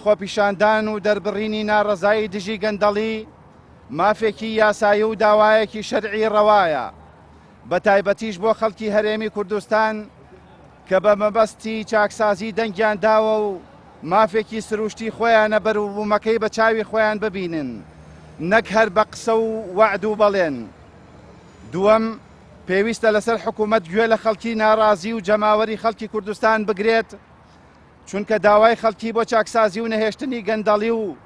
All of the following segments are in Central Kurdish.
خۆپیشاندان و دەربڕینی ناڕەزایی دژی گەندەڵی مافێکی یاسایی و داوایەکی شەرعی ڕەوایە بە تایبەتیش بۆ خەڵکی هەرێمی کوردستان کە بە مەبەستی چاکسازی دەنگیان داوە و مافێکی سروشتی خۆیانە بەروبوومەکەی بە چاوی خۆیان ببینن نەک هەر بە قسە و وعد و بەڵێن. دووەم، پێویستە لەسەر حکوومەت گوێ لە خەڵکی ناڕازی و جەماوەری خەڵکی کوردستان بگرێت، چونکە داوای خەڵکی بۆ چاکسازی و نەهێشتنی گەندەڵی و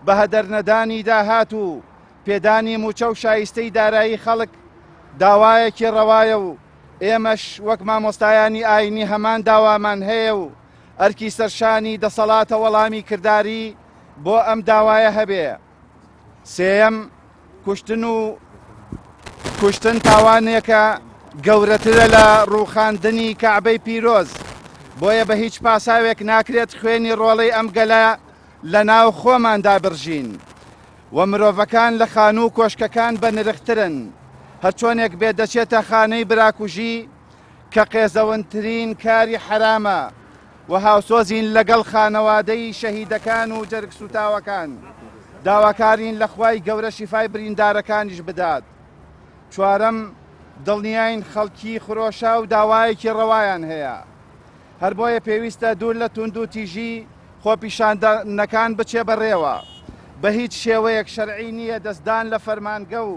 بە هەدەرنەدانی داهات و پێدانی موچە و شایستەی دارایی خەڵک داوایەکی ڕەوایە و ئێمەش وەک مامۆستایانی ئاینی هەمان داوامان هەیە و ئەرکی سەرشانی دەسەڵاتە وەڵامی کردداری بۆ ئەم داوایە هەبێ. سێەم، کوشتن تاوانێکە گەورەترە لە ڕووخاندنی کەعبەی پیرۆز، بۆیە بە هیچ پاساوێک ناکرێت خوێنی ڕۆڵەی ئەم گەلە لە ناو خۆماندا برژین و مرۆڤەکان لە خانوو و کۆشکەکان بە نرخترن. هەرچۆنێک بێ دەچێتە خانەی براکوژی کە قێزەوەنترین کاری حرامە و هاوسۆزین لەگەڵ خانەوادەی شەهیدەکان و جەرگ سوتاوەکان. داواکارین لە خوای گەورە شیفای بریندارەکانیش بدات. چوارەم، دڵنیاین خەڵکی خرۆشا و داوایەکی ڕەوایان هەیە، هەر بۆیە پێویستە دوور لە توند و تیژی خۆپیشاندنەکان بچێ بەڕێوە. بە هیچ شێوەیەک شەرعی نییە دەستدان لە فەرمانگە و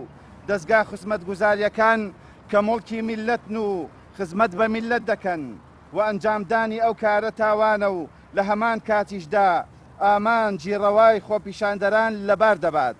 دەستگا خزمەتگوزاریەکان کە مڵکی میلەتن و خزمەت بە میلەت دەکەن و ئەنجامدانی ئەو کارە تاوانە و لە هەمان کاتیشدا ئامانجی ڕەوای خۆپیشاندەران لەبار دەبات.